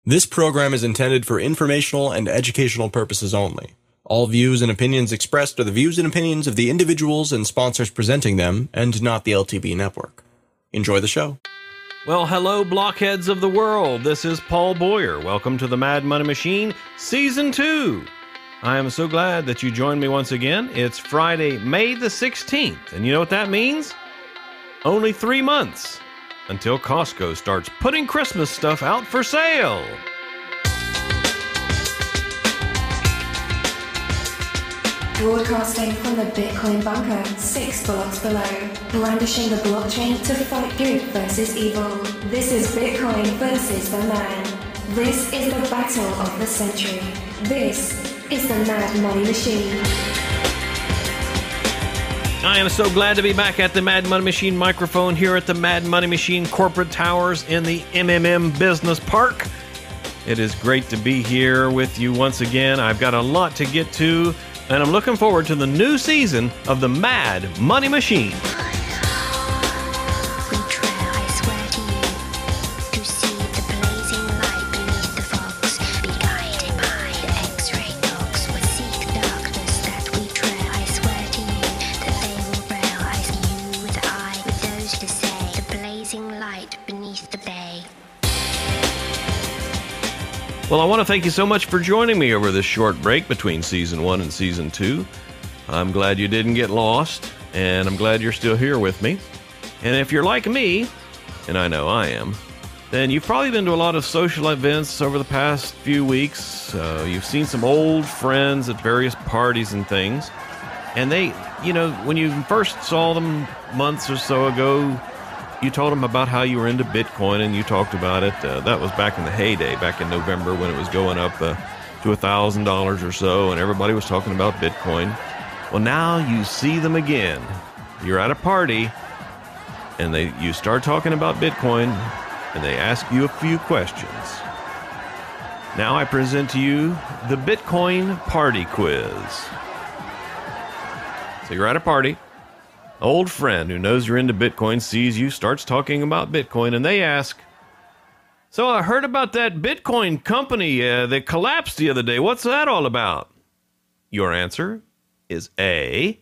This program is intended for informational and educational purposes only. All views and opinions expressed are the views and opinions of the individuals and sponsors presenting them, and not the LTB network. Enjoy the show. Well, hello, blockheads of the world. This is Paul Boyer. Welcome to the Mad Money Machine, Season 2. I am so glad that you joined me once again. It's Friday, May the 16th, and you know what that means? Only 3 months until Costco starts putting Christmas stuff out for sale. Broadcasting from the Bitcoin bunker, 6 blocks below, brandishing the blockchain to fight good versus evil. This is Bitcoin versus the man. This is the battle of the century. This is the Mad Money Machine. I am so glad to be back at the Mad Money Machine microphone here at the Mad Money Machine corporate towers in the MMM Business Park. It is great to be here with you once again. I've got a lot to get to, and I'm looking forward to the new season of the Mad Money Machine. Well, I want to thank you so much for joining me over this short break between Season 1 and Season 2. I'm glad you didn't get lost, and I'm glad you're still here with me. And if you're like me, and I know I am, then you've probably been to a lot of social events over the past few weeks. You've seen some old friends at various parties and things. And they, when you first saw them months or so ago, you told them about how you were into Bitcoin, and you talked about it. That was back in the heyday, back in November when it was going up to $1,000 or so, and everybody was talking about Bitcoin. Well, now you see them again. You're at a party, and you start talking about Bitcoin, and they ask you a few questions. Now I present to you the Bitcoin Party Quiz. So you're at a party. Old friend who knows you're into Bitcoin sees you, starts talking about Bitcoin, and they ask, "So I heard about that Bitcoin company that collapsed the other day. What's that all about?" Your answer is A,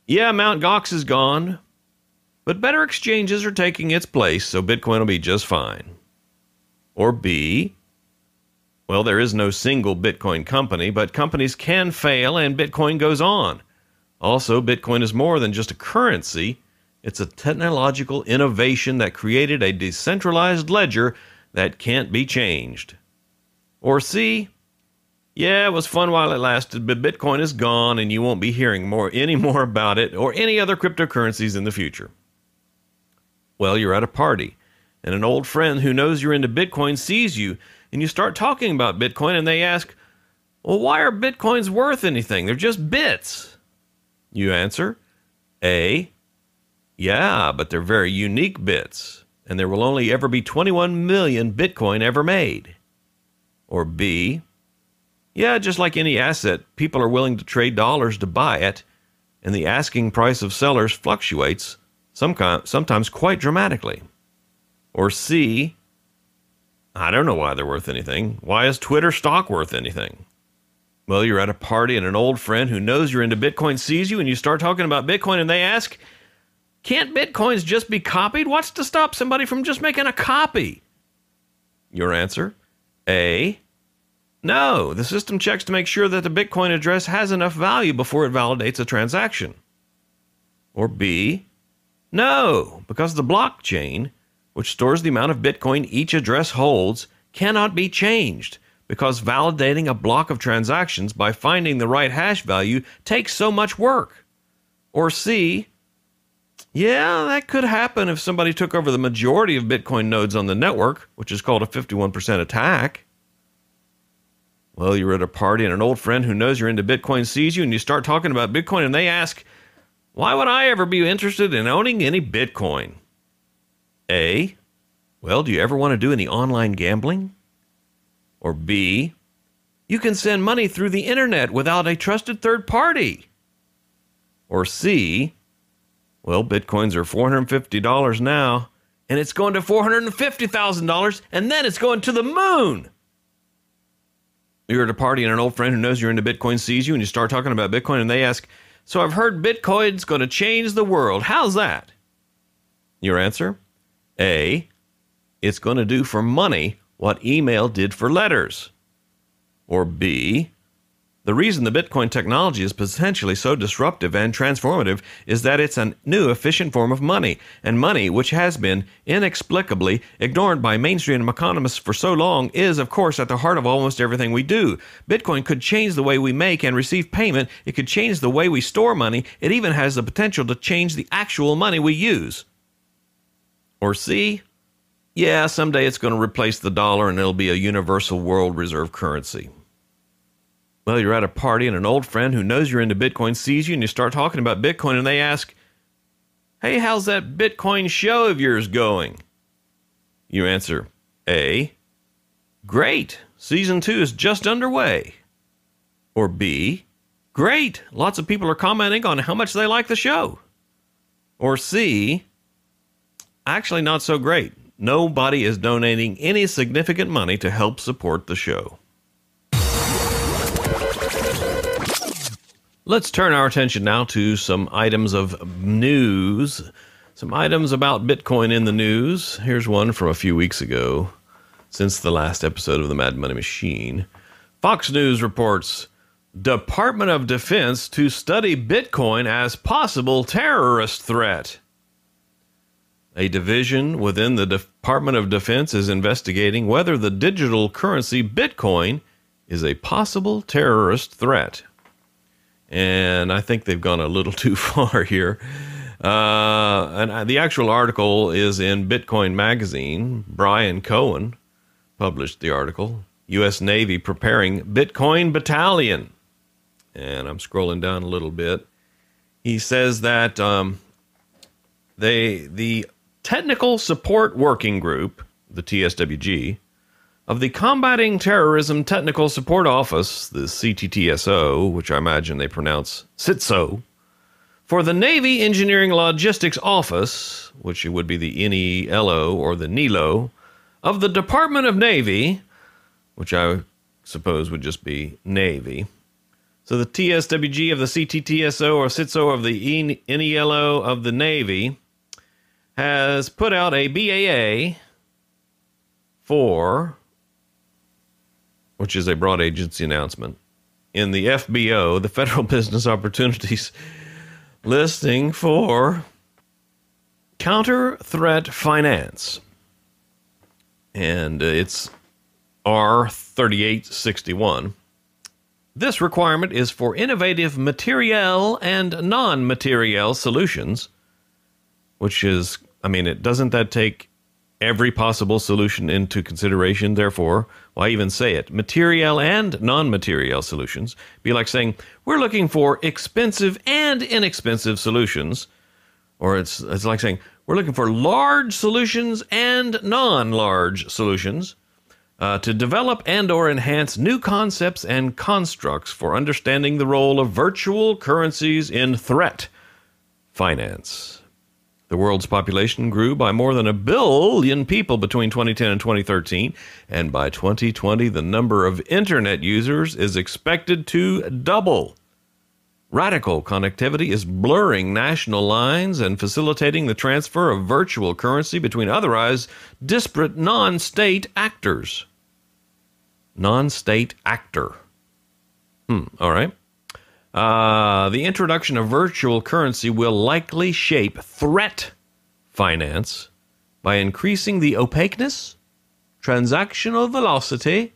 "Yeah, Mt. Gox is gone, but better exchanges are taking its place, so Bitcoin will be just fine." Or B, "Well, there is no single Bitcoin company, but companies can fail and Bitcoin goes on. Also, Bitcoin is more than just a currency. It's a technological innovation that created a decentralized ledger that can't be changed." Or C, "Yeah, it was fun while it lasted, but Bitcoin is gone and you won't be hearing any more about it or any other cryptocurrencies in the future." Well, you're at a party, and an old friend who knows you're into Bitcoin sees you, and you start talking about Bitcoin, and they ask, "Well, why are Bitcoins worth anything? They're just bits." You answer, A, "Yeah, but they're very unique bits, and there will only ever be 21 million Bitcoin ever made." Or B, "Yeah, just like any asset, people are willing to trade dollars to buy it, and the asking price of sellers fluctuates, sometimes quite dramatically." Or C, "I don't know why they're worth anything. Why is Twitter stock worth anything?" Well, you're at a party, and an old friend who knows you're into Bitcoin sees you, and you start talking about Bitcoin, and they ask, "Can't Bitcoins just be copied? What's to stop somebody from just making a copy?" Your answer, A, "No, the system checks to make sure that the Bitcoin address has enough value before it validates a transaction." Or B, "No, because the blockchain, which stores the amount of Bitcoin each address holds, cannot be changed, because validating a block of transactions by finding the right hash value takes so much work." Or C, "Yeah, that could happen if somebody took over the majority of Bitcoin nodes on the network, which is called a 51% attack." Well, you're at a party, and an old friend who knows you're into Bitcoin sees you, and you start talking about Bitcoin, and they ask, "Why would I ever be interested in owning any Bitcoin?" A, "Well, do you ever want to do any online gambling?" Or B, "You can send money through the internet without a trusted third party." Or C, "Well, Bitcoins are $450 now, and it's going to $450,000, and then it's going to the moon. You're at a party and an old friend who knows you're into Bitcoin sees you and you start talking about Bitcoin and they ask, so I've heard Bitcoin's going to change the world. How's that? Your answer? A, it's going to do for money what email did for letters. Or B, the reason the Bitcoin technology is potentially so disruptive and transformative is that it's a new efficient form of money, and money, which has been inexplicably ignored by mainstream economists for so long, is, of course, at the heart of almost everything we do. Bitcoin could change the way we make and receive payment. It could change the way we store money. It even has the potential to change the actual money we use. Or C, yeah, someday it's going to replace the dollar and it'll be a universal world reserve currency. Well, you're at a party and an old friend who knows you're into Bitcoin sees you and you start talking about Bitcoin and they ask, hey, how's that Bitcoin show of yours going? You answer, A, great, season 2 is just underway. Or B, great, lots of people are commenting on how much they like the show. Or C, actually not so great. Nobody is donating any significant money to help support the show. Let's turn our attention now to some items of news, some items about Bitcoin in the news. Here's one from a few weeks ago, since the last episode of the Mad Money Machine. Fox News reports, Department of Defense to study Bitcoin as possible terrorist threat. A division within the Department of Defense is investigating whether the digital currency Bitcoin is a possible terrorist threat. And I think they've gone a little too far here. And the actual article is in Bitcoin Magazine. Brian Cohen published the article. U.S. Navy preparing Bitcoin Battalion. And I'm scrolling down a little bit. He says that the Technical Support Working Group, the TSWG, of the Combating Terrorism Technical Support Office, the CTTSO, which I imagine they pronounce CITSO, for the Navy Engineering Logistics Office, which would be the NELO or the NELO, of the Department of Navy, which I suppose would just be Navy. So the TSWG of the CTTSO or CITSO of the NELO of the Navy has put out a BAA for, which is a broad agency announcement, in the FBO, the Federal Business Opportunities listing for counter-threat finance. And it's R3861. This requirement is for innovative material and non-material solutions, which is, doesn't that take every possible solution into consideration? Therefore, why even say it? Material and non-material solutions. Be like saying, we're looking for expensive and inexpensive solutions. Or it's like saying, we're looking for large solutions and non-large solutions to develop and or enhance new concepts and constructs for understanding the role of virtual currencies in threat finance. The world's population grew by more than 1 billion people between 2010 and 2013, and by 2020, the number of internet users is expected to double. Radical connectivity is blurring national lines and facilitating the transfer of virtual currency between otherwise disparate non-state actors. Non-state actor. All right. The introduction of virtual currency will likely shape threat finance by increasing the opaqueness, transactional velocity,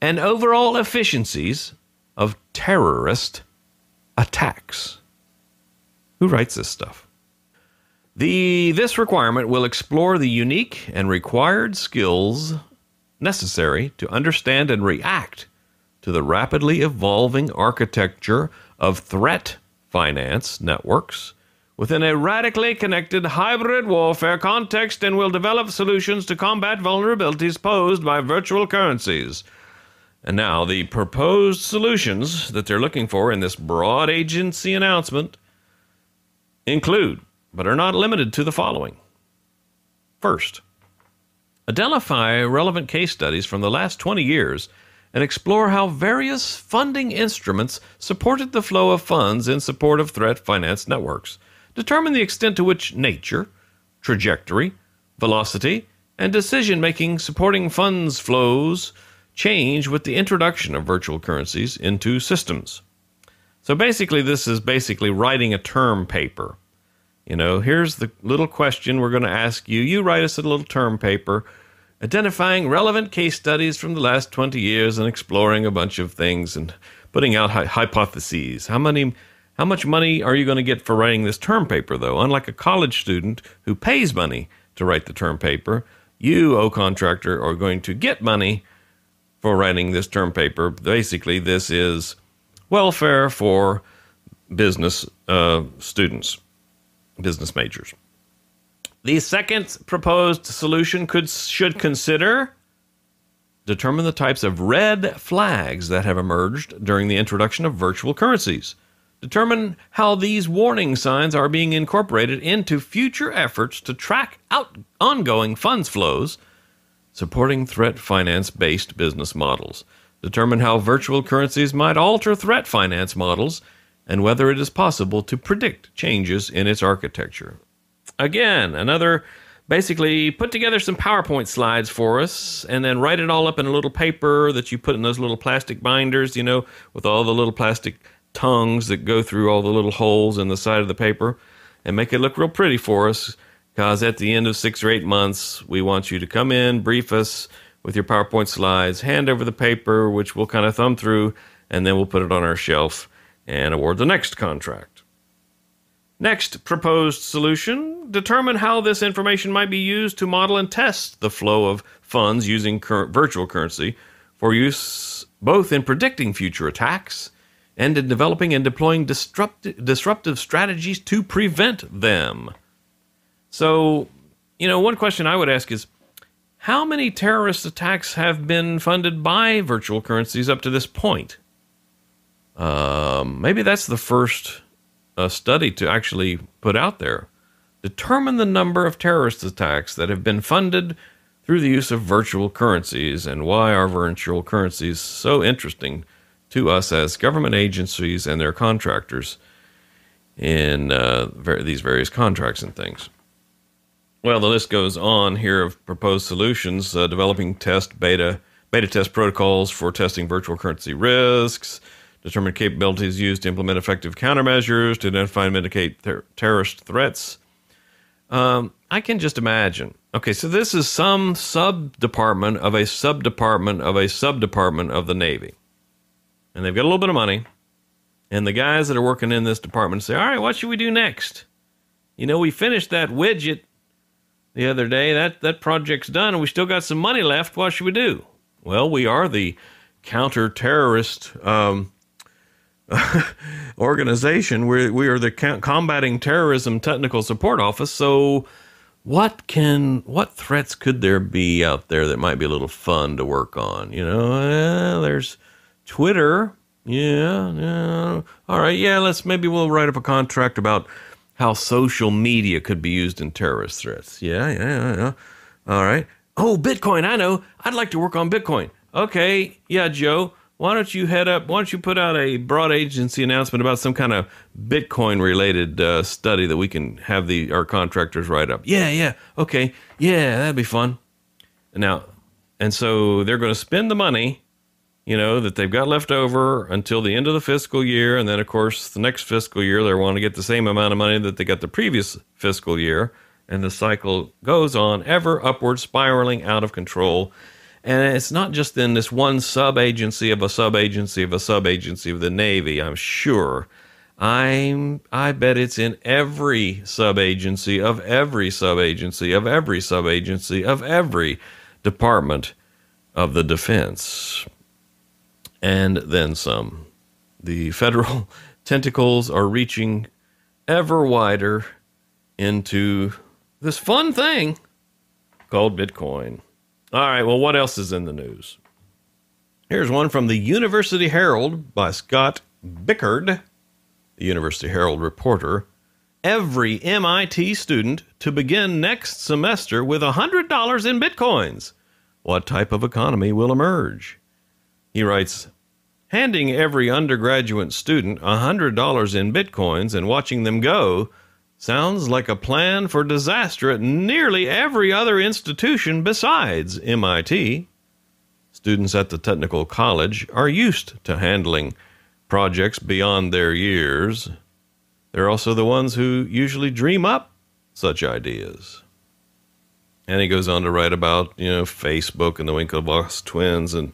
and overall efficiencies of terrorist attacks. Who writes this stuff? This requirement will explore the unique and required skills necessary to understand and react to the rapidly evolving architecture of threat finance networks within a radically connected hybrid warfare context, and will develop solutions to combat vulnerabilities posed by virtual currencies. And now the proposed solutions that they're looking for in this broad agency announcement include, but are not limited to, the following. First, identify relevant case studies from the last 20 years and explore how various funding instruments supported the flow of funds in support of threat finance networks. Determine the extent to which nature, trajectory, velocity, and decision-making supporting funds flows change with the introduction of virtual currencies into systems. So basically, this is basically writing a term paper. You know, here's the little question we're going to ask you. You write us a little term paper identifying relevant case studies from the last 20 years and exploring a bunch of things and putting out hypotheses. How much money are you going to get for writing this term paper, though? Unlike a college student who pays money to write the term paper, you, O contractor, are going to get money for writing this term paper. Basically, this is welfare for business students, business majors. The second proposed solution should consider determine the types of red flags that have emerged during the introduction of virtual currencies. Determine how these warning signs are being incorporated into future efforts to track out ongoing funds flows supporting threat finance-based business models. Determine how virtual currencies might alter threat finance models and whether it is possible to predict changes in its architecture. Again, basically put together some PowerPoint slides for us and then write it all up in a little paper that you put in those little plastic binders, you know, with all the little plastic tongues that go through all the little holes in the side of the paper, and make it look real pretty for us, because at the end of 6 or 8 months, we want you to come in, brief us with your PowerPoint slides, hand over the paper, which we'll kind of thumb through, and then we'll put it on our shelf and award the next contract. Next proposed solution, determine how this information might be used to model and test the flow of funds using virtual currency for use both in predicting future attacks and in developing and deploying disruptive strategies to prevent them. So, you know, one question I would ask is, how many terrorist attacks have been funded by virtual currencies up to this point? Maybe that's the first study to actually put out there. Determine the number of terrorist attacks that have been funded through the use of virtual currencies, and why are virtual currencies so interesting to us as government agencies and their contractors in these various contracts and things. Well, the list goes on here of proposed solutions, developing beta test protocols for testing virtual currency risks, determine capabilities used to implement effective countermeasures to identify and mitigate terrorist threats. I can just imagine. Okay, so this is some sub-department of a sub-department of a sub-department of the Navy. And they've got a little bit of money. And the guys that are working in this department say, all right, what should we do next? You know, we finished that widget the other day. That project's done, and we still got some money left. What should we do? Well, we are the counter-terrorist organization. We are the combating terrorism technical support office. So what threats could there be out there that might be a little fun to work on? You know, there's Twitter. Yeah. All right. Yeah. Maybe we'll write up a contract about how social media could be used in terrorist threats. Yeah. All right. Oh, Bitcoin. I know. I'd like to work on Bitcoin. Okay. Yeah, Joe. Why don't you put out a broad agency announcement about some kind of Bitcoin-related study that we can have our contractors write up? Yeah, okay, yeah, that'd be fun. And so they're going to spend the money, you know, that they've got left over until the end of the fiscal year, and then, of course, the next fiscal year, they want to get the same amount of money that they got the previous fiscal year, and the cycle goes on, ever upward, spiraling out of control. And it's not just in this one sub-agency of a sub-agency of a sub-agency of the Navy, I'm sure. I bet it's in every sub-agency of every sub-agency of every sub-agency of every department of the defense. And then some. The federal tentacles are reaching ever wider into this fun thing called Bitcoin. All right, well, what else is in the news? Here's one from the University Herald by Scott Bickard, the University Herald reporter. every MIT student to begin next semester with $100 in Bitcoins. What type of economy will emerge? He writes, handing every undergraduate student $100 in Bitcoins and watching them go sounds like a plan for disaster at nearly every other institution besides MIT. Students at the technical college are used to handling projects beyond their years. They're also the ones who usually dream up such ideas. And he goes on to write about, Facebook and the Winklevoss twins and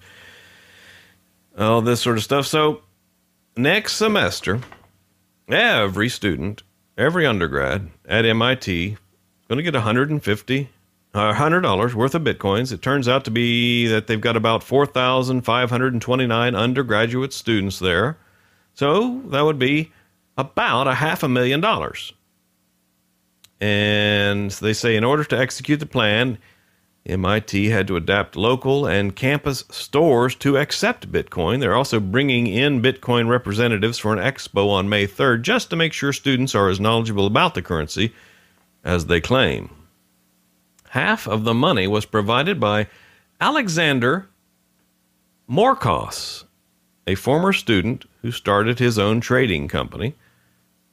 all this sort of stuff. So next semester, every student, every undergrad at MIT is going to get $100 worth of Bitcoins. It turns out to be that they've got about 4,529 undergraduate students there. So that would be about $500,000. And they say in order to execute the plan, MIT had to adapt local and campus stores to accept Bitcoin. They're also bringing in Bitcoin representatives for an expo on May 3rd just to make sure students are as knowledgeable about the currency as they claim. Half of the money was provided by Alexander Morkos, a former student who started his own trading company,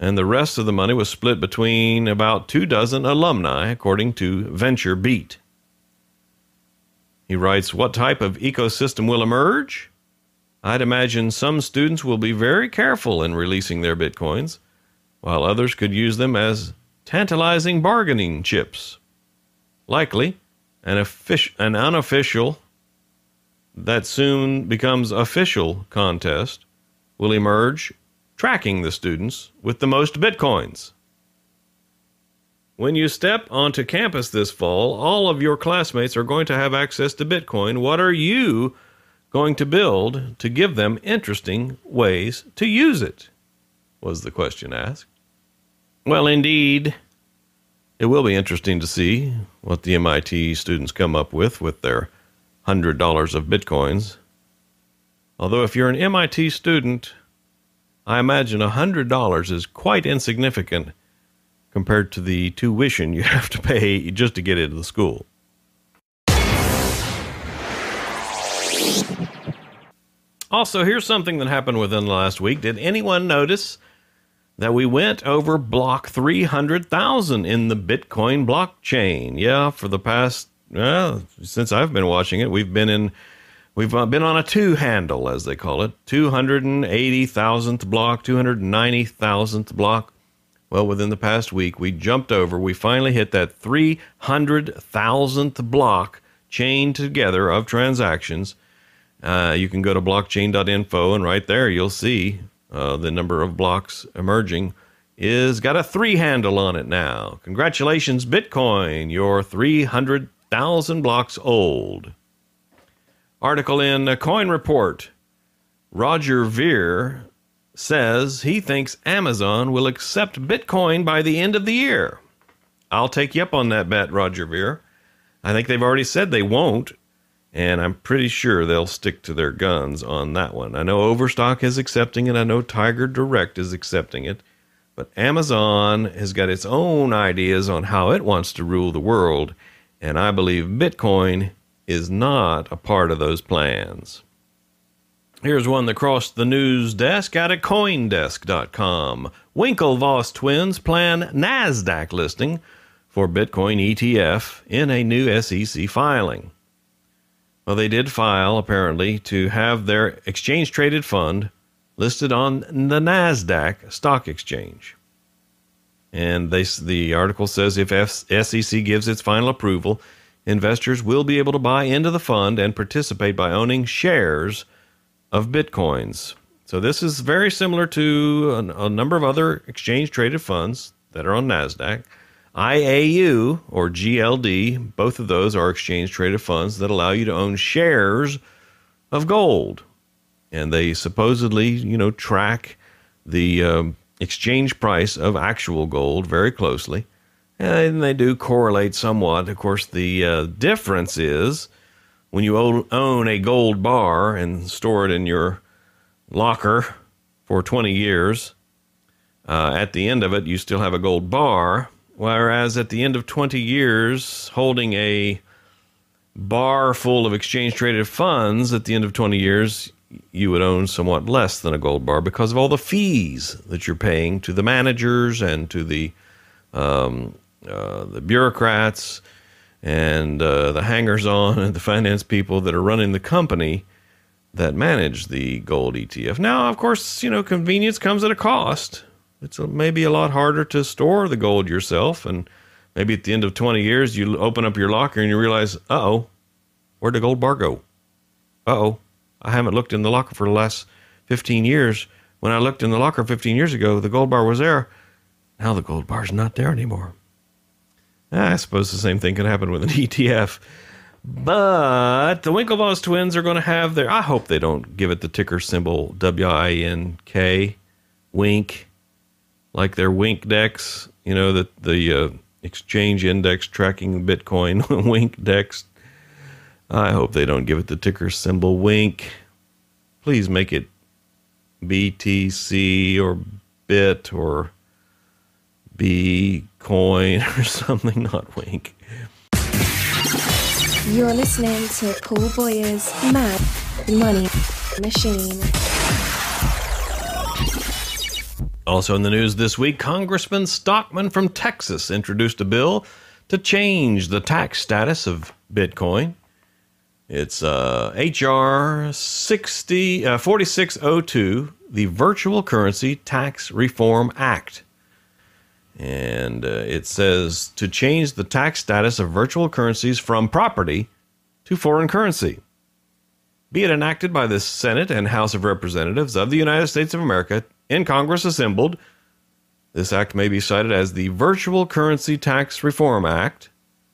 and the rest of the money was split between about 24 alumni, according to VentureBeat. He writes, what type of ecosystem will emerge? I'd imagine some students will be very careful in releasing their Bitcoins, while others could use them as tantalizing bargaining chips. Likely, an unofficial that soon becomes official contest will emerge, tracking the students with the most Bitcoins. When you step onto campus this fall, all of your classmates are going to have access to Bitcoin. What are you going to build to give them interesting ways to use it? Was the question asked. Well, indeed, it will be interesting to see what the MIT students come up with their $100 of Bitcoins. Although if you're an MIT student, I imagine $100 is quite insignificant compared to the tuition you have to pay just to get into the school. Also, here's something that happened within the last week. Did anyone notice that we went over block 300,000 in the Bitcoin blockchain? Yeah, for the past, since I've been watching it, we've been on a two handle, as they call it, 280,000th block, 290,000th block. Well, within the past week, we jumped over. We finally hit that 300,000th block chained together of transactions. You can go to blockchain.info, and right there you'll see the number of blocks emerging is got a 3 handle on it now. Congratulations, Bitcoin. You're 300,000 blocks old. Article in Coin Report. Roger Ver says he thinks Amazon will accept Bitcoin by the end of the year. I'll take you up on that bet, Roger Ver. I think they've already said they won't, and I'm pretty sure they'll stick to their guns on that one. I know Overstock is accepting it. I know Tiger Direct is accepting it. But Amazon has got its own ideas on how it wants to rule the world, and I believe Bitcoin is not a part of those plans. Here's one that crossed the news desk out at Coindesk.com. Winklevoss twins plan NASDAQ listing for Bitcoin ETF in a new SEC filing. Well, they did file, apparently, to have their exchange-traded fund listed on the NASDAQ stock exchange. And the article says if SEC gives its final approval, investors will be able to buy into the fund and participate by owning shares of Bitcoins. So this is very similar to a number of other exchange-traded funds that are on NASDAQ. IAU or GLD, both of those are exchange-traded funds that allow you to own shares of gold. And they supposedly, track the exchange price of actual gold very closely. And they do correlate somewhat. Of course, the difference is when you own a gold bar and store it in your locker for 20 years, At the end of it, you still have a gold bar, whereas at the end of 20 years, holding a bar full of exchange-traded funds, at the end of 20 years, you would own somewhat less than a gold bar because of all the fees that you're paying to the managers and to the bureaucrats and the hangers-on and the finance people that are running the company that manage the gold ETF. Now, of course, convenience comes at a cost. It's maybe a lot harder to store the gold yourself, and maybe at the end of 20 years, you open up your locker and you realize, uh-oh, where'd the gold bar go? Uh-oh, I haven't looked in the locker for the last 15 years. When I looked in the locker 15 years ago, the gold bar was there. Now the gold bar's not there anymore. I suppose the same thing could happen with an ETF. But the Winklevoss twins are going to have their... I hope they don't give it the ticker symbol WINK, wink, like their WinkDex, the exchange index tracking Bitcoin, WinkDex. I hope they don't give it the ticker symbol wink. Please make it BTC or BIT or B-coin or something, not wink. You're listening to Paul Boyer's Mad Money Machine. Also in the news this week, Congressman Stockman from Texas introduced a bill to change the tax status of Bitcoin. It's H.R. 4602, the Virtual Currency Tax Reform Act. And it says to change the tax status of virtual currencies from property to foreign currency. Be it enacted by the Senate and House of Representatives of the United States of America in Congress assembled. This act may be cited as the Virtual Currency Tax Reform Act.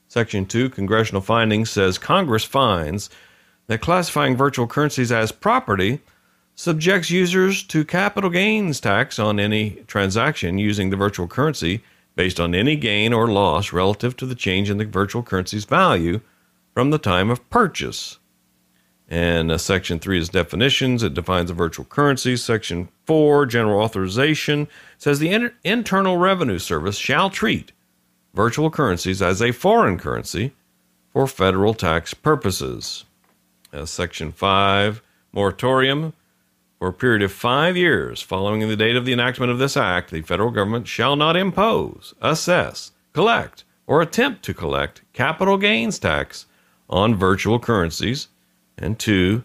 Section 2, Congressional Findings, says Congress finds that classifying virtual currencies as property subjects users to capital gains tax on any transaction using the virtual currency based on any gain or loss relative to the change in the virtual currency's value from the time of purchase. And Section 3 is definitions. It defines a virtual currency. Section 4, General Authorization, says the Internal Revenue Service shall treat virtual currencies as a foreign currency for federal tax purposes. Section 5, Moratorium. For a period of 5 years following the date of the enactment of this act, the federal government shall not impose, assess, collect, or attempt to collect capital gains tax on virtual currencies. And 2,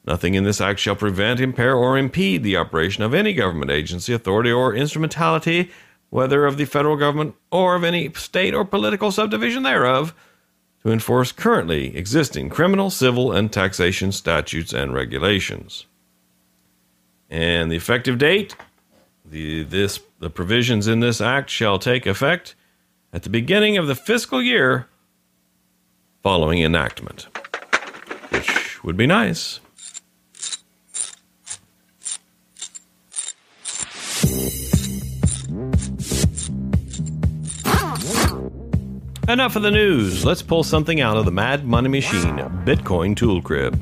nothing in this act shall prevent, impair, or impede the operation of any government agency, authority, or instrumentality, whether of the federal government or of any state or political subdivision thereof, to enforce currently existing criminal, civil, and taxation statutes and regulations. And the effective date, the provisions in this act shall take effect at the beginning of the fiscal year following enactment, which would be nice. Enough of the news. Let's pull something out of the Mad Money Machine Bitcoin Tool Crib.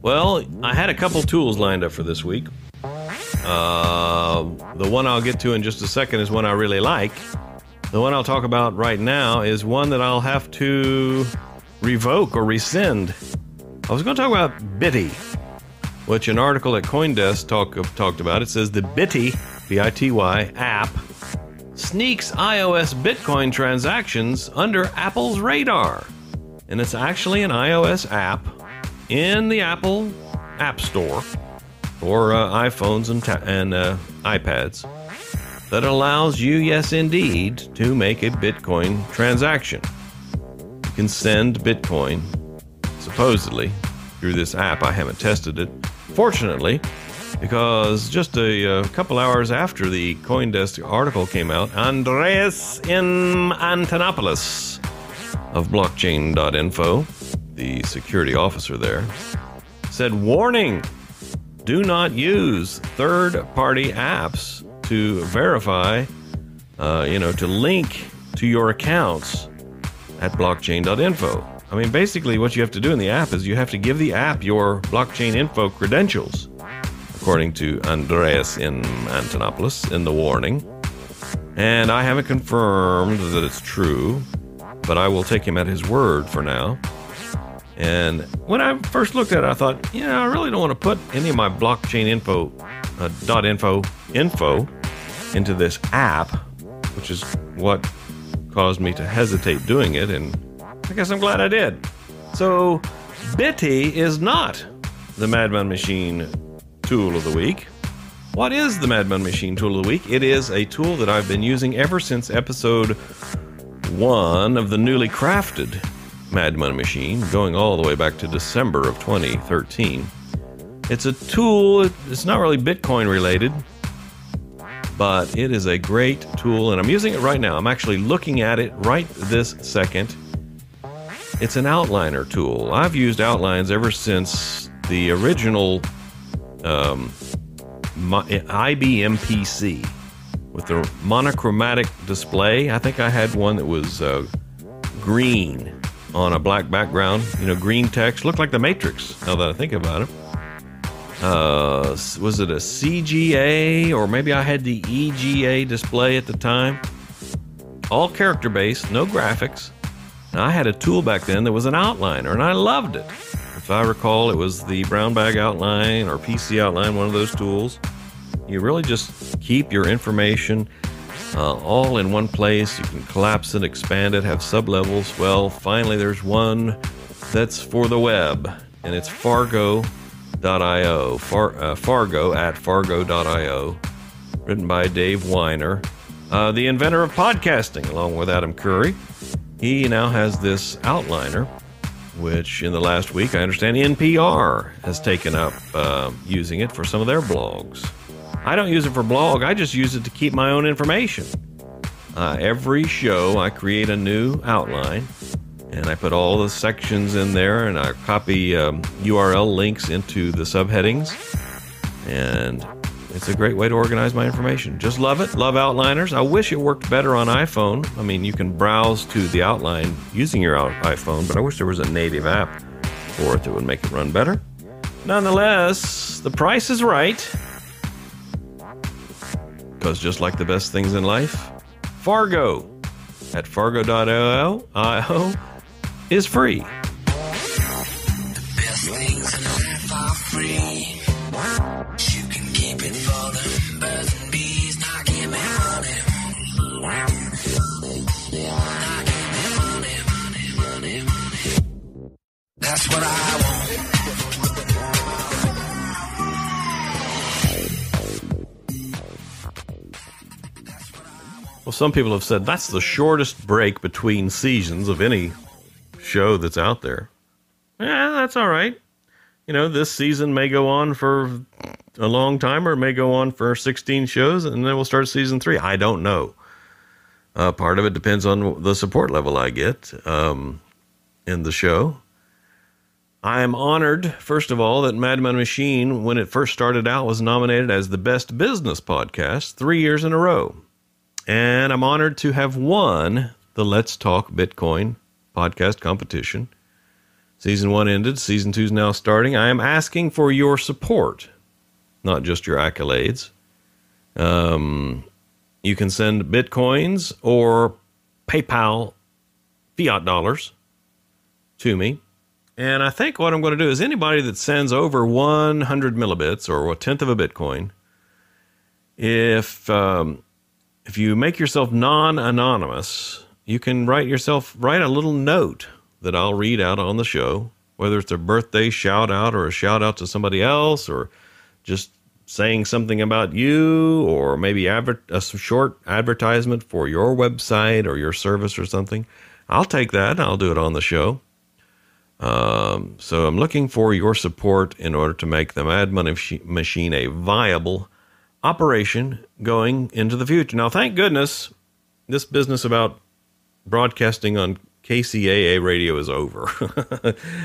Well, I had a couple tools lined up for this week. The one I'll get to in just a second is one I really like. The one I'll talk about right now is one that I'll have to revoke or rescind. I was going to talk about Bitty, which an article at CoinDesk talked about. It says the Bitty, B-I-T-Y, app sneaks iOS Bitcoin transactions under Apple's radar. And it's actually an iOS app in the Apple App Store for iPhones and iPads that allows you, yes indeed, to make a Bitcoin transaction. You can send Bitcoin, supposedly, through this app. I haven't tested it, fortunately, because just a couple hours after the CoinDesk article came out, Andreas M. Antonopoulos of blockchain.info, the security officer there, said, warning, do not use third-party apps to verify, to link to your accounts at blockchain.info. I mean, basically what you have to do in the app is you have to give the app your blockchain info credentials. Of according to Andreas in Antonopoulos in the warning. And I haven't confirmed that it's true, but I will take him at his word for now. And when I first looked at it, I thought, I really don't want to put any of my blockchain info into this app, which is what caused me to hesitate doing it, and I guess I'm glad I did. So, Bitty is not the Madman Machine tool of the week. What is the Madman Machine tool of the week? It is a tool that I've been using ever since episode 1 of the newly crafted Madman Machine, going all the way back to December of 2013. It's a tool, it's not really Bitcoin related, but it is a great tool, and I'm using it right now. I'm actually looking at it right this second. It's an outliner tool. I've used outlines ever since the original IBM PC with the monochromatic display. I think I had one that was green on a black background, green text. Looked like the Matrix, now that I think about it. Was it a CGA, or maybe I had the EGA display at the time? All character-based, no graphics. Now, I had a tool back then that was an outliner, and I loved it. If I recall, it was the brown bag outline or PC outline, one of those tools. You really just keep your information all in one place. You can collapse it, expand it, have sublevels. Well, finally, there's one that's for the web, and it's Fargo.io. Fargo at Fargo.io, written by Dave Weiner, the inventor of podcasting, along with Adam Curry. He now has this outliner, which in the last week, I understand NPR has taken up using it for some of their blogs. I don't use it for blog, I just use it to keep my own information. Every show, I create a new outline, and I put all the sections in there, and I copy URL links into the subheadings, and it's a great way to organize my information. Just love it. Love outliners. I wish it worked better on iPhone. I mean, you can browse to the outline using your iPhone, but I wish there was a native app for it that would make it run better. Nonetheless, the price is right, because just like the best things in life, Fargo at Fargo.io is free. The best things in life are free. You can keep it for the birds and bees. Now give me money. Now give me money. That's what I want. Well, some people have said that's the shortest break between seasons of any show that's out there. Yeah, that's all right. This season may go on for a long time, or it may go on for 16 shows, and then we'll start season 3. I don't know. Part of it depends on the support level I get in the show. I am honored, first of all, that Madman Machine, when it first started out, was nominated as the best business podcast 3 years in a row. And I'm honored to have won the Let's Talk Bitcoin podcast competition. Season 1 ended. Season 2 is now starting. I am asking for your support, not just your accolades. You can send Bitcoins or PayPal fiat dollars to me. And I think what I'm going to do is anybody that sends over 100 millibits or a tenth of a Bitcoin, if you make yourself non-anonymous, you can write a little note that I'll read out on the show, whether it's a birthday shout out or a shout out to somebody else, or just saying something about you, or maybe a short advertisement for your website or your service or something. I'll take that and I'll do it on the show. So I'm looking for your support in order to make the Madman Machine a viable operation going into the future. Now, thank goodness this business about broadcasting on KCAA radio is over.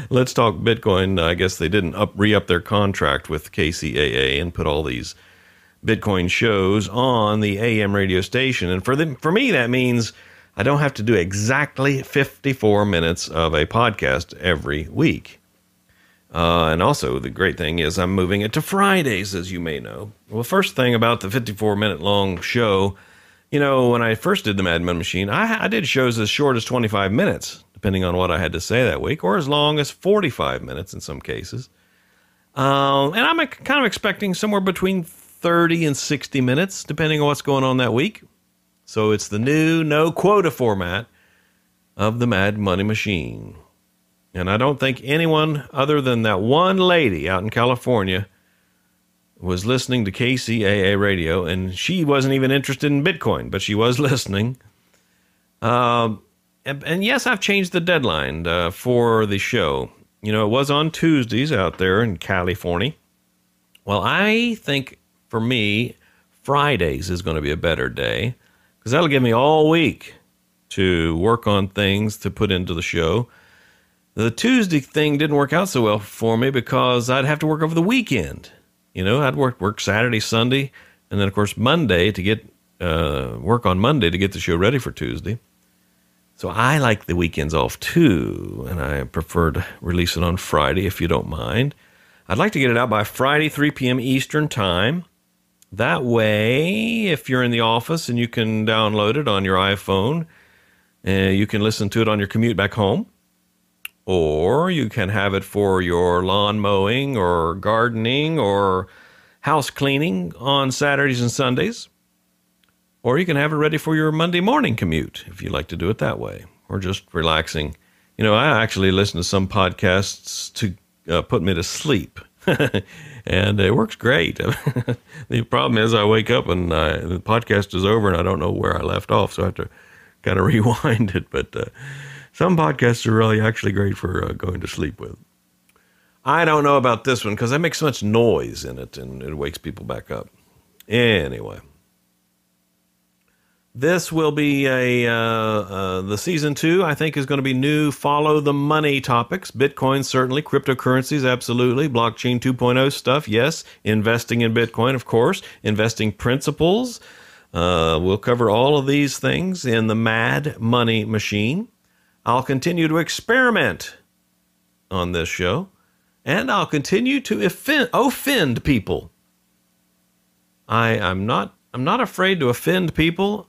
Let's Talk Bitcoin. I guess they didn't re-up their contract with KCAA and put all these Bitcoin shows on the AM radio station. And for me, that means I don't have to do exactly 54 minutes of a podcast every week. And also, the great thing is I'm moving it to Fridays, as you may know. Well, first thing about the 54-minute long show, when I first did the Mad Money Machine, I did shows as short as 25 minutes, depending on what I had to say that week, or as long as 45 minutes in some cases. And I'm kind of expecting somewhere between 30 and 60 minutes, depending on what's going on that week. So it's the new no quota format of the Mad Money Machine. And I don't think anyone other than that one lady out in California was listening to KCAA radio, and she wasn't even interested in Bitcoin, but she was listening. And yes, I've changed the deadline for the show. It was on Tuesdays out there in California. Well, I think for me, Fridays is going to be a better day, because that'll give me all week to work on things to put into the show. The Tuesday thing didn't work out so well for me because I'd have to work over the weekend. I'd work Saturday, Sunday, and then, of course, Monday to get work on Monday to get the show ready for Tuesday. So I like the weekends off, too, and I prefer to release it on Friday, if you don't mind. I'd like to get it out by Friday, 3 p.m. Eastern Time. That way, if you're in the office and you can download it on your iPhone, you can listen to it on your commute back home. Or you can have it for your lawn mowing or gardening or house cleaning on Saturdays and Sundays. Or you can have it ready for your Monday morning commute, if you like to do it that way. Or just relaxing. I actually listen to some podcasts to put me to sleep. And it works great. The problem is I wake up and the podcast is over and I don't know where I left off, so I have to kind of rewind it. But some podcasts are really actually great for going to sleep with. I don't know about this one because I make so much noise in it and it wakes people back up. Anyway. This will be the season 2, I think, is going to be new follow the money topics. Bitcoin, certainly. Cryptocurrencies, absolutely. Blockchain 2.0 stuff, yes. Investing in Bitcoin, of course. Investing principles. We'll cover all of these things in the Mad Money Machine. I'll continue to experiment on this show. And I'll continue to offend people. I'm not afraid to offend people.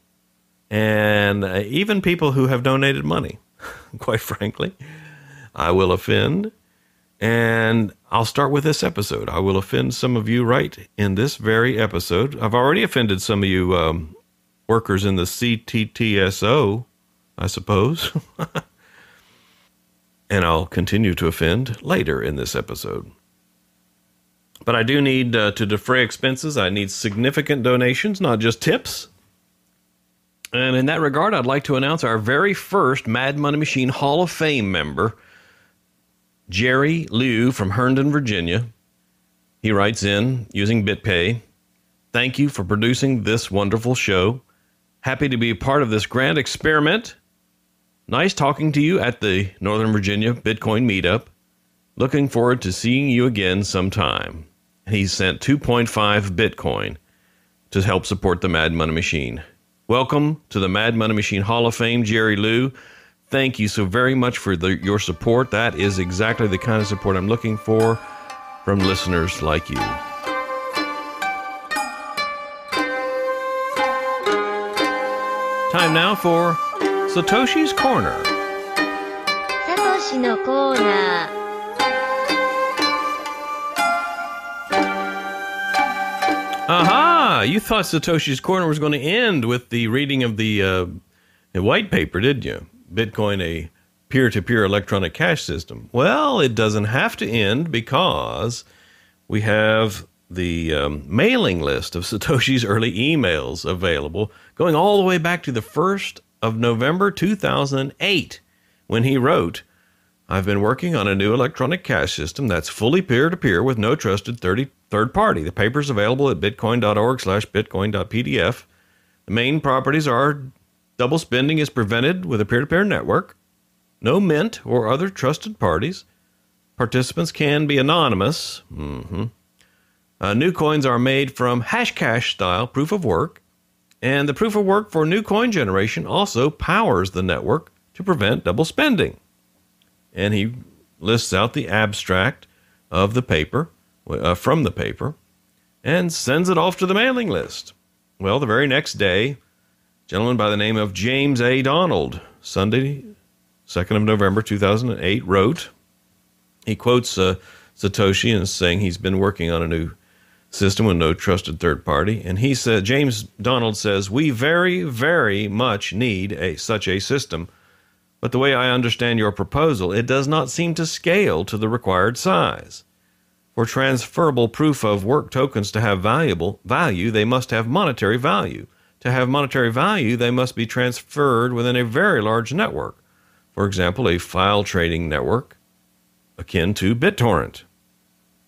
And even people who have donated money, quite frankly, I will offend. And I'll start with this episode. I will offend some of you right in this very episode. I've already offended some of you workers in the CTTSO, I suppose. And I'll continue to offend later in this episode. But I do need to defray expenses. I need significant donations, not just tips. And in that regard, I'd like to announce our very first Mad Money Machine Hall of Fame member, Jerry Liu from Herndon, Virginia. He writes in using BitPay. Thank you for producing this wonderful show. Happy to be a part of this grand experiment. Nice talking to you at the Northern Virginia Bitcoin Meetup. Looking forward to seeing you again sometime. He sent 2.5 Bitcoin to help support the Mad Money Machine. Welcome to the Mad Money Machine Hall of Fame, Jerry Liu. Thank you so very much for your support. That is exactly the kind of support I'm looking for from listeners like you. Time now for Satoshi's Corner. サトシのコーナー。Aha! You thought Satoshi's Corner was going to end with the reading of the white paper, didn't you? Bitcoin, a peer-to-peer electronic cash system. Well, it doesn't have to end because we have the mailing list of Satoshi's early emails available, going all the way back to the 1st of November 2008, when he wrote, I've been working on a new electronic cash system that's fully peer-to-peer with no trusted third party. The paper is available at bitcoin.org/bitcoin.pdf. The main properties are double spending is prevented with a peer-to-peer network, no mint or other trusted parties. Participants can be anonymous. New coins are made from Hashcash style proof of work, and the proof of work for new coin generation also powers the network to prevent double spending. And he lists out the abstract of the paper, from the paper, and sends it off to the mailing list. Well, the very next day, a gentleman by the name of James A. Donald, Sunday, 2nd of November, 2008, wrote, he quotes Satoshi and saying he's been working on a new system with no trusted third party. And he said, James Donald says, we very, very much need such a system. But the way I understand your proposal, it does not seem to scale to the required size. For transferable proof of work tokens to have value, they must have monetary value. To have monetary value, they must be transferred within a very large network. For example, a file trading network akin to BitTorrent.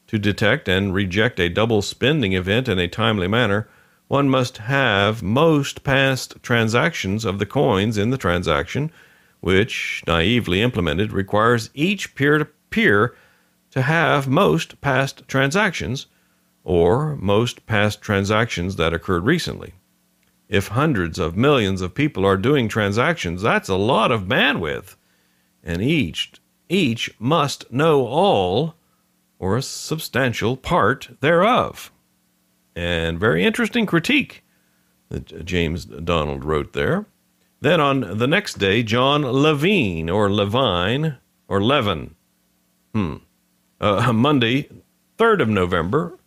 To detect and reject a double spending event in a timely manner, one must have most past transactions of the coins in the transaction, which, naively implemented, requires each peer-to-peer to have most past transactions, or most past transactions that occurred recently. If hundreds of millions of people are doing transactions, that's a lot of bandwidth, and each must know all or a substantial part thereof. And very interesting critique that James Donald wrote there. Then on the next day, John Levine, or Levine, or Levin, Monday, 3rd of November,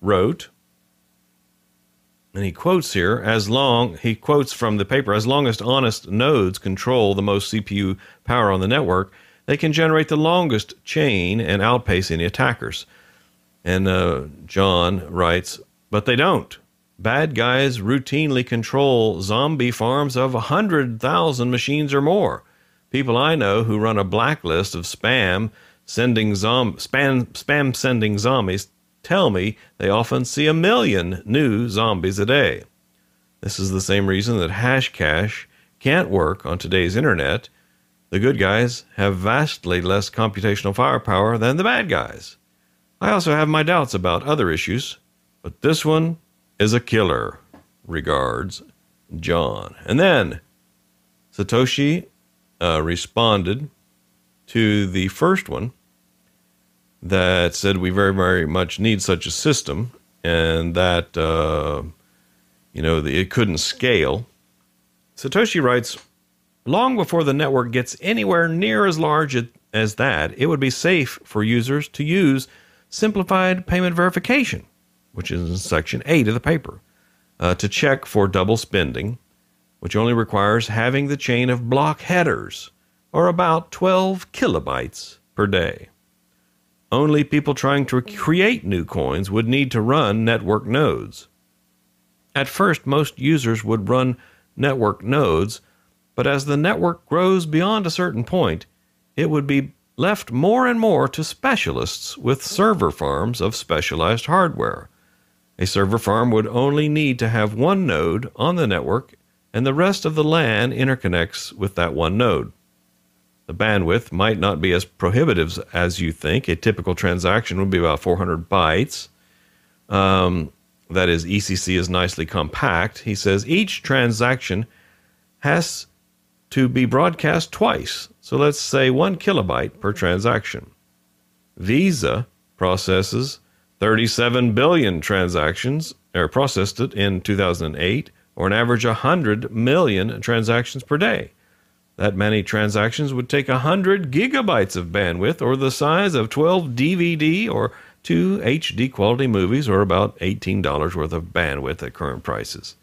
wrote, and he quotes here, he quotes from the paper, as long as honest nodes control the most CPU power on the network, they can generate the longest chain and outpace any attackers. And John writes, but they don't. Bad guys routinely control zombie farms of 100,000 machines or more. People I know who run a blacklist of spam sending zombies tell me they often see 1 million new zombies a day. This is the same reason that Hashcash can't work on today's internet. The good guys have vastly less computational firepower than the bad guys. I also have my doubts about other issues, but this one is a killer. Regards, John. And then Satoshi responded to the first one that said we very, very much need such a system, and that, it couldn't scale. Satoshi writes, long before the network gets anywhere near as large as that, it would be safe for users to use simplified payment verification, which is in section 8 of the paper, to check for double spending, which only requires having the chain of block headers, or about 12 kilobytes per day. Only people trying to create new coins would need to run network nodes. At first, most users would run network nodes, but as the network grows beyond a certain point, it would be left more and more to specialists with server farms of specialized hardware. A server farm would only need to have one node on the network, and the rest of the LAN interconnects with that one node. The bandwidth might not be as prohibitive as you think. A typical transaction would be about 400 bytes. That is, ECC is nicely compact. He says each transaction has to be broadcast twice. So let's say 1 kilobyte per transaction. Visa processes 37 billion transactions, or processed it in 2008, or an average 100 million transactions per day. That many transactions would take 100 gigabytes of bandwidth, or the size of 12 DVD or 2 HD quality movies, or about $18 worth of bandwidth at current prices.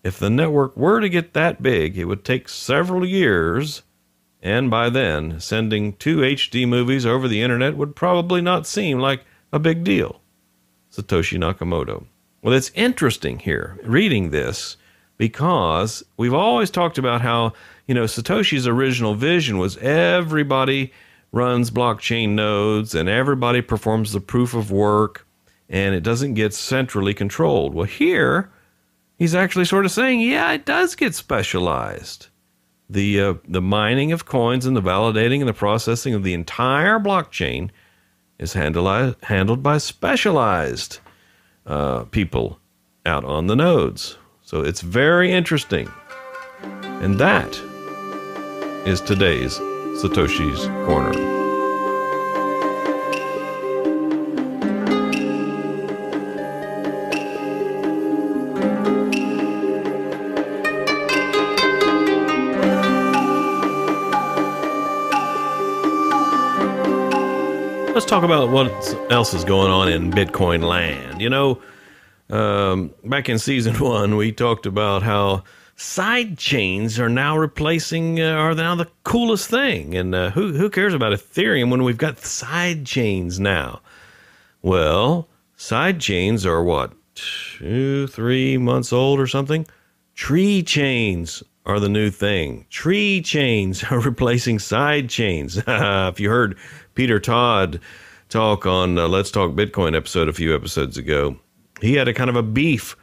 If the network were to get that big, it would take several years, and by then, sending 2 HD movies over the internet would probably not seem like a big deal. Satoshi Nakamoto. Well, it's interesting here, reading this, because we've always talked about how, Satoshi's original vision was everybody runs blockchain nodes and everybody performs the proof of work and it doesn't get centrally controlled. Well, here, he's actually sort of saying, yeah, it does get specialized. The mining of coins and the validating and the processing of the entire blockchain is handled by specialized people out on the nodes. So it's very interesting. And that is today's Satoshi's Corner. let's talk about what else is going on in Bitcoin land. You know, back in season 1, we talked about how side chains are now are now the coolest thing. And who cares about Ethereum when we've got side chains now? Well, side chains are what, 2-3 months old or something? Tree chains are the new thing. Tree chains are replacing side chains. If you heard Peter Todd talk on Let's Talk Bitcoin episode a few episodes ago, he had a kind of a beef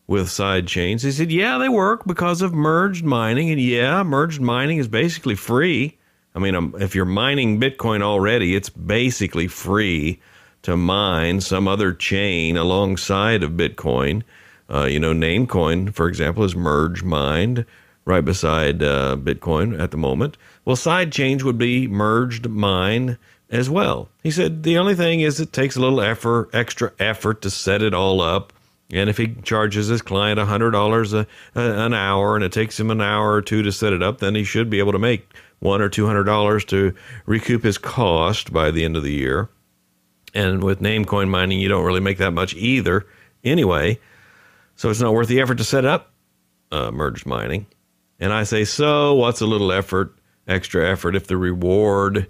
with side chains. He said, yeah, they work because of merged mining. And yeah, merged mining is basically free. I mean, if you're mining Bitcoin already, it's basically free to mine some other chain alongside of Bitcoin. Namecoin, for example, is merge mined right beside Bitcoin at the moment. Well, side chains would be merged mine as well. He said the only thing is it takes a little extra effort to set it all up. And if he charges his client $100 an hour and it takes him an hour or two to set it up, then he should be able to make $100 or $200 to recoup his cost by the end of the year. And with Namecoin mining, you don't really make that much either anyway. So it's not worth the effort to set up merged mining. And I say, so what's a little extra effort, if the reward,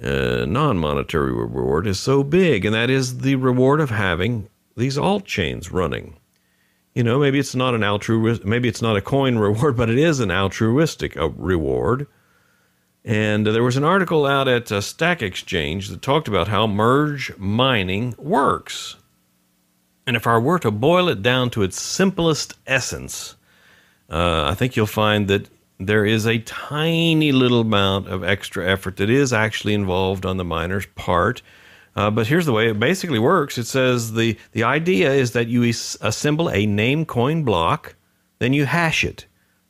non-monetary reward, is so big? And that is the reward of having these alt chains running. You know, maybe it's not maybe it's not a coin reward, but it is an altruistic reward. And there was an article out at Stack Exchange that talked about how merge mining works. And if I were to boil it down to its simplest essence, I think you'll find that there is a tiny little amount of extra effort that is actually involved on the miner's part. But here's the way it basically works. It says the idea is that you assemble a Namecoin block, then you hash it.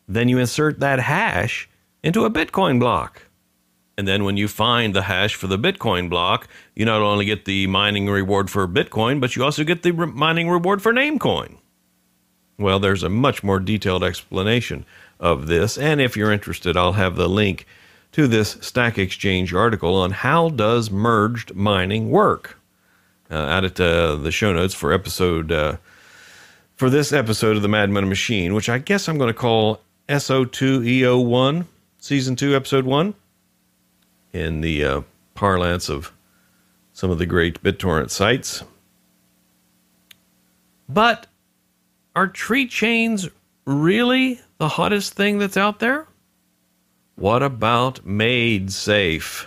Then you insert that hash into a Bitcoin block. And then when you find the hash for the Bitcoin block, you not only get the mining reward for Bitcoin, but you also get the mining reward for Namecoin. Well, there's a much more detailed explanation of this. And if you're interested, I'll have the link to this Stack Exchange article on how does merged mining work. Out at the show notes for this episode of the Mad Money Machine, which I guess I'm going to call S02E01, Season 2, Episode 1, in the parlance of some of the great BitTorrent sites. But are tree chains really the hottest thing that's out there? What about MaidSafe?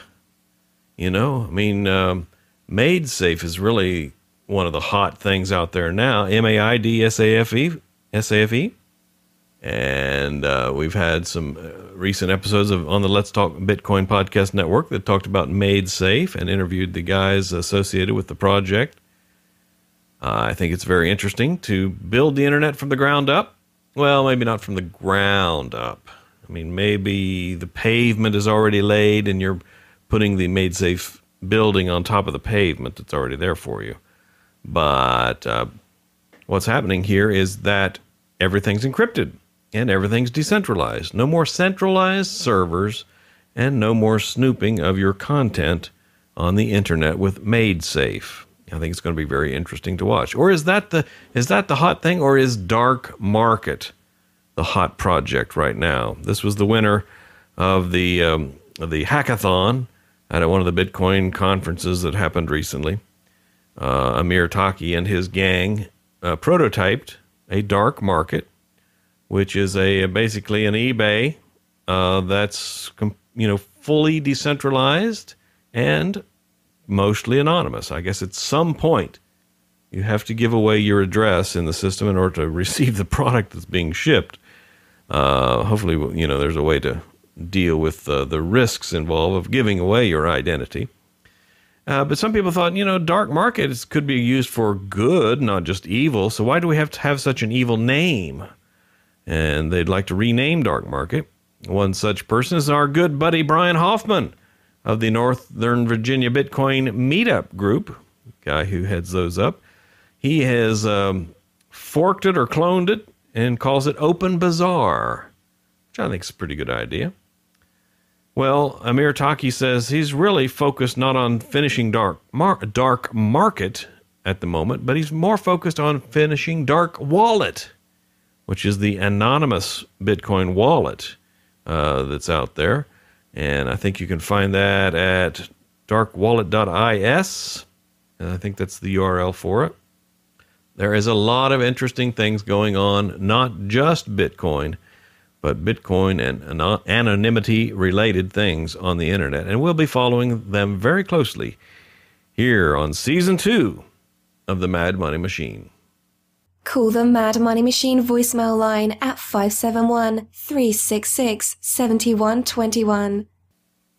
You know, I mean, MaidSafe is really one of the hot things out there now. MaidSafe. And we've had some recent episodes on the Let's Talk Bitcoin podcast network that talked about MaidSafe and interviewed the guys associated with the project. I think it's very interesting to build the internet from the ground up. Well, maybe not from the ground up. I mean, maybe the pavement is already laid and you're putting the MaidSafe building on top of the pavement that's already there for you. But what's happening here is that everything's encrypted and everything's decentralized. No more centralized servers and no more snooping of your content on the internet with MaidSafe. I think it's going to be very interesting to watch. Or is that the hot thing, or is dark market the hot project right now? This was the winner of the hackathon at one of the Bitcoin conferences that happened recently. Amir Taki and his gang prototyped a dark market, which is basically an eBay that's fully decentralized and mostly anonymous. I guess at some point you have to give away your address in the system in order to receive the product that's being shipped. Hopefully, there's a way to deal with the risks involved of giving away your identity. But some people thought, dark markets could be used for good, not just evil. So why do we have to have such an evil name? And they'd like to rename dark market. One such person is our good buddy Brian Hoffman of the Northern Virginia Bitcoin Meetup Group, guy who heads those up. He has forked it or cloned it and calls it Open Bazaar, which I think is a pretty good idea. Well, Amir Taki says he's really focused not on finishing dark market at the moment, but he's more focused on finishing dark wallet, which is the anonymous Bitcoin wallet that's out there. And I think you can find that at darkwallet.is. And I think that's the URL for it. There is a lot of interesting things going on, not just Bitcoin, but Bitcoin and anonymity-related things on the internet. And we'll be following them very closely here on Season 2 of the Mad Money Machine. Call the Mad Money Machine voicemail line at 571-366-7121.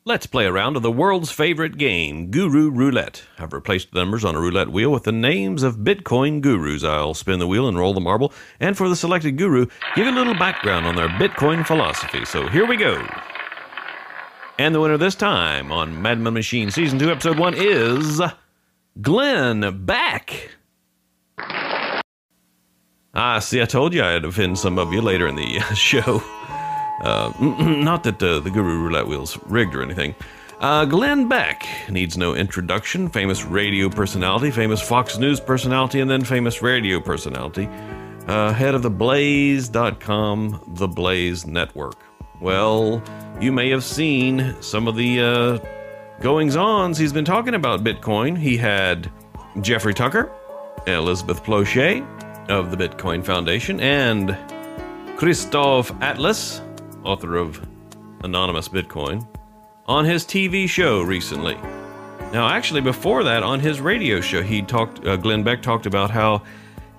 Let's play a round of the world's favorite game, Guru Roulette. I've replaced the numbers on a roulette wheel with the names of Bitcoin gurus. I'll spin the wheel and roll the marble, and for the selected guru, give you a little background on their Bitcoin philosophy. So here we go. And the winner this time on Mad Money Machine Season 2, Episode 1 is Glenn Beck. See, I told you I'd offend some of you later in the show. Not that the Guru Roulette wheel's rigged or anything. Glenn Beck needs no introduction. Famous radio personality, famous Fox News personality, and then famous radio personality. Head of the Blaze.com, the Blaze Network. Well, you may have seen some of the goings-ons. He's been talking about Bitcoin. He had Jeffrey Tucker, Elizabeth Plochet of the Bitcoin Foundation, and Christoph Atlas, author of Anonymous Bitcoin, on his TV show recently. Now, actually, before that, on his radio show, Glenn Beck talked about how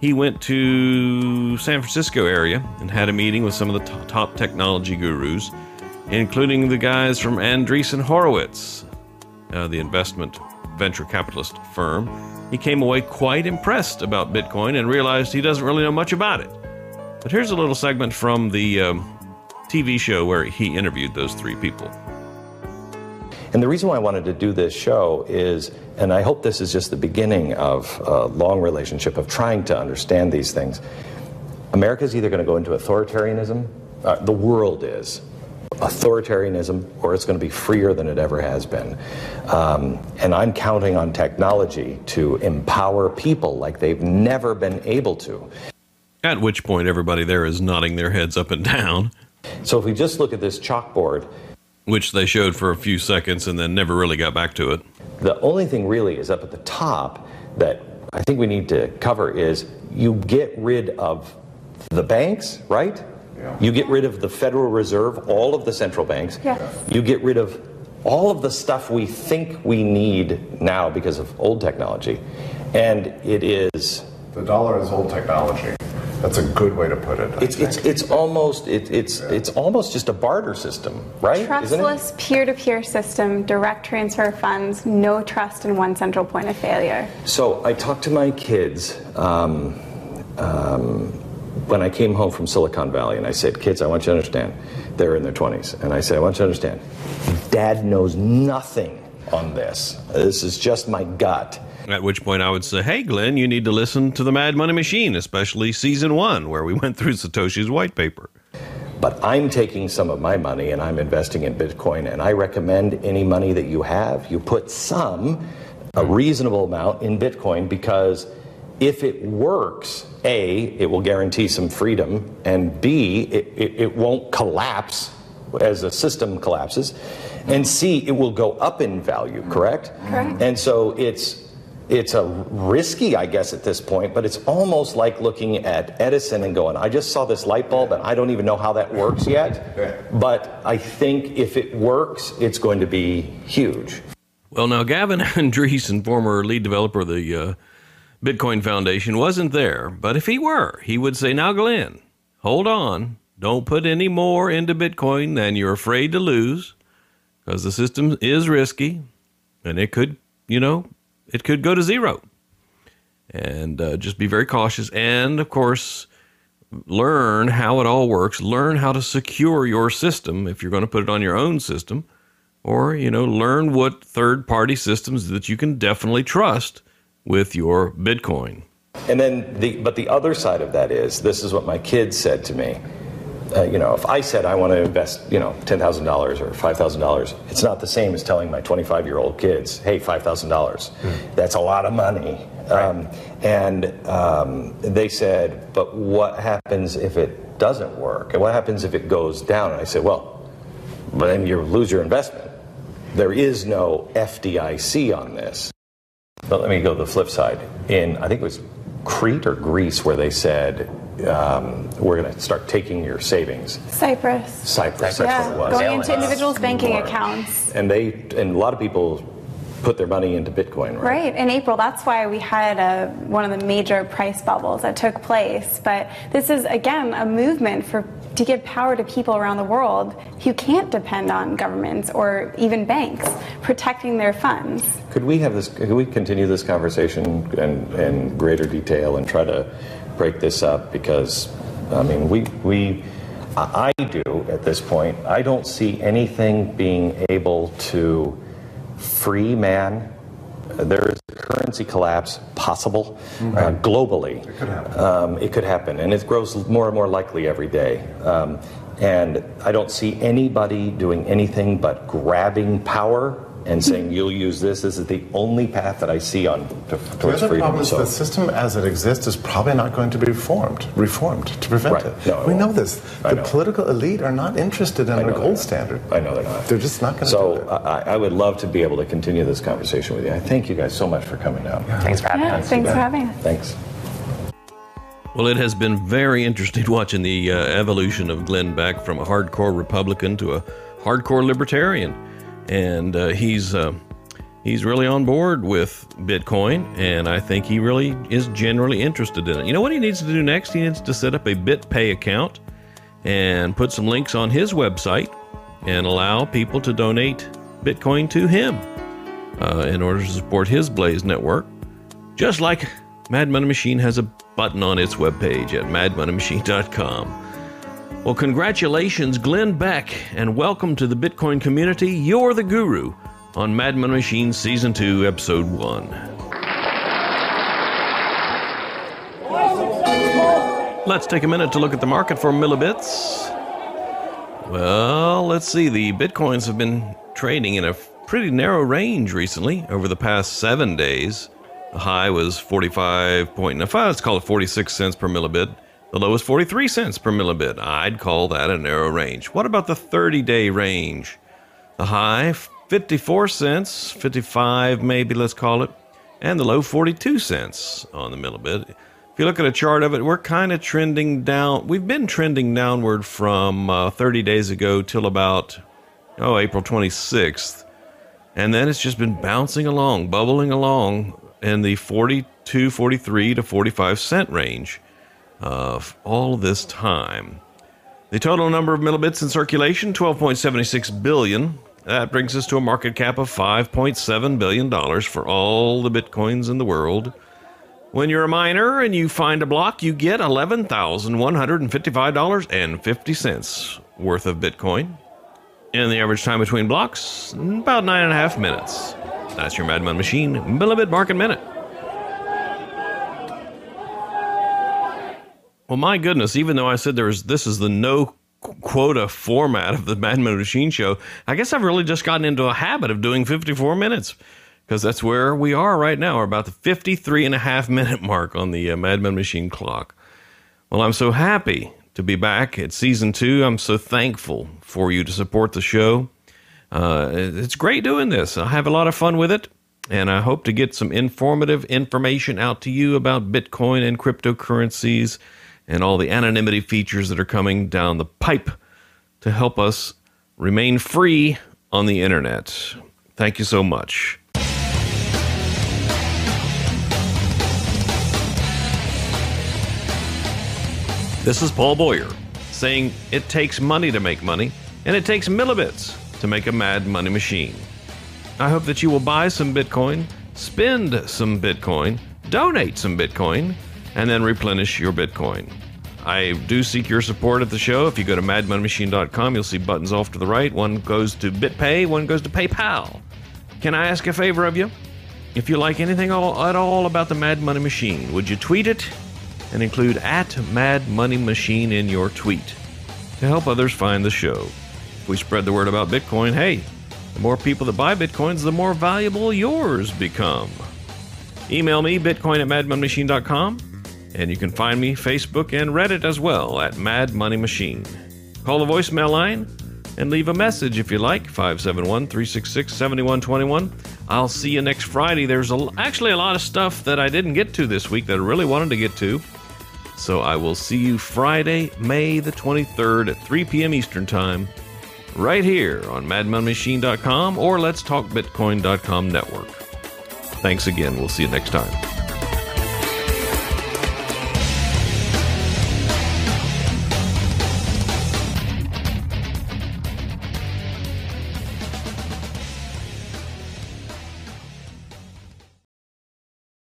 he went to San Francisco area and had a meeting with some of the top technology gurus, including the guys from Andreessen Horowitz, the investment venture capitalist firm. He came away quite impressed about Bitcoin and realized he doesn't really know much about it. But here's a little segment from the TV show where he interviewed those three people. And the reason why I wanted to do this show is, and I hope this is just the beginning of a long relationship of trying to understand these things. America's either going to go into authoritarianism, the world is, authoritarianism, or it's going to be freer than it ever has been. And I'm counting on technology to empower people like they've never been able to. At which point everybody there is nodding their heads up and down. So if we just look at this chalkboard, which they showed for a few seconds and then never really got back to it. The only thing really is up at the top that I think we need to cover is you get rid of the banks, right? Yeah. You get rid of the Federal Reserve, all of the central banks. Yes. You get rid of all of the stuff we think we need now because of old technology. And it is... The dollar is old technology. That's a good way to put it. It's almost just a barter system, right? Trustless peer-to-peer system, direct transfer of funds, no trust in one central point of failure. So I talked to my kids when I came home from Silicon Valley, and I said, kids, I want you to understand, they're in their 20s, and I said, I want you to understand, Dad knows nothing on this. This is just my gut. At which point I would say, hey, Glenn, you need to listen to the Mad Money Machine, especially Season 1, where we went through Satoshi's white paper. But I'm taking some of my money and I'm investing in Bitcoin, and I recommend any money that you have, you put a reasonable amount in Bitcoin, because if it works, A, it will guarantee some freedom, and B, it won't collapse as the system collapses, and C, it will go up in value, correct? Correct. And so it's a risky, I guess, at this point, but it's almost like looking at Edison and going, I just saw this light bulb and I don't even know how that works yet, but I think if it works, it's going to be huge. Well, now, Gavin Andreessen, former lead developer of the Bitcoin Foundation, wasn't there, but if he were, he would say, now, Glenn, hold on, don't put any more into Bitcoin than you're afraid to lose, because the system is risky, and it could, it could go to zero. And just be very cautious. And, of course, learn how it all works. Learn how to secure your system if you're going to put it on your own system. Or, learn what third-party systems that you can definitely trust with your Bitcoin. And then, but the other side of that is, this is what my kids said to me. if I said I want to invest, $10,000 or $5,000, it's not the same as telling my 25-year-old kids, hey, $5,000. That's a lot of money. They said, but what happens if it doesn't work? And what happens if it goes down? And I said, well, then you lose your investment. There is no FDIC on this. But let me go to the flip side. I think it was Crete or Greece, where they said, we're going to start taking your savings. Cyprus, that's what it was. Going into individuals' banking accounts. And a lot of people put their money into Bitcoin, right? Right, in April. That's why we had one of the major price bubbles that took place. But this is, again, a movement to give power to people around the world who can't depend on governments or even banks protecting their funds. Could we continue this conversation in greater detail and try to break this up? Because, I do at this point. I don't see anything being able to free man. There is a currency collapse possible globally. It could happen. It could happen, and it grows more and more likely every day. And I don't see anybody doing anything but grabbing power and saying, you'll use this. This is the only path that I see towards The other freedom. problem is the system as it exists is probably not going to be reformed to prevent it. No, we know this. I The know. political elite are not interested in a gold standard. I know they're not. They're just not going to do So it. I would love to be able to continue this conversation with you. I thank you guys so much for coming down. Thanks for having us. Thanks for having us. Thanks. Well, it has been very interesting watching the evolution of Glenn Beck from a hardcore Republican to a hardcore libertarian. And he's really on board with Bitcoin, and I think he really is generally interested in it. You know what he needs to do next? He needs to set up a BitPay account and put some links on his website and allow people to donate Bitcoin to him in order to support his Blaze network. Just like Mad Money Machine has a button on its webpage at madmoneymachine.com. Well, congratulations, Glenn Beck, and welcome to the Bitcoin community. You're the guru on Mad Money Machine Season 2, Episode 1. Let's take a minute to look at the market for millibits. Well, let's see. The Bitcoins have been trading in a pretty narrow range recently over the past 7 days. The high was let's call it 46 cents per millibit. The low is 43 cents per millibit. I'd call that a narrow range. What about the 30-day range? The high, 54 cents, 55 maybe, let's call it, and the low, 42 cents on the millibit. If you look at a chart of it, we're kind of trending down. We've been trending downward from 30 days ago till about, April 26th. And then it's just been bouncing along, bubbling along in the 42, 43 to 45 cent range. Of all this time. The total number of millibits in circulation, 12.76 billion. That brings us to a market cap of $5.7 billion for all the Bitcoins in the world. When you're a miner and you find a block, you get $11,155.50 worth of Bitcoin. And the average time between blocks, about 9.5 minutes. That's your Mad Money Machine Millibit Market Minute. Well, my goodness, even though I said this is the no quota format of the Mad Money Machine show, I guess I've really just gotten into a habit of doing 54 minutes because that's where we are right now. We're about the 53.5 minute mark on the Mad Money Machine clock. Well, I'm so happy to be back at Season 2. I'm so thankful for you to support the show. It's great doing this. I have a lot of fun with it, and I hope to get some informative information out to you about Bitcoin and cryptocurrencies and all the anonymity features that are coming down the pipe to help us remain free on the internet. Thank you so much. This is Paul Boyer saying it takes money to make money, and it takes millibits to make a Mad Money Machine. I hope that you will buy some Bitcoin, spend some Bitcoin, donate some Bitcoin, and then replenish your Bitcoin. I do seek your support at the show. If you go to madmoneymachine.com, you'll see buttons off to the right. One goes to BitPay, one goes to PayPal. Can I ask a favor of you? If you like anything at all about the Mad Money Machine, would you tweet it and include @Mad Money Machine in your tweet? to help others find the show. If we spread the word about Bitcoin, hey, the more people that buy Bitcoins, the more valuable yours become. Email me, bitcoin@madmonmachine.com, and you can find me Facebook and Reddit as well at Mad Money Machine. Call the voicemail line and leave a message if you like, 571-366-7121. I'll see you next Friday. There's actually a lot of stuff that I didn't get to this week that I really wanted to get to. So I will see you Friday, May the 23rd at 3 p.m. Eastern Time, right here on madmonmachine.com or letstalkbitcoin.com network. Thanks again. We'll see you next time.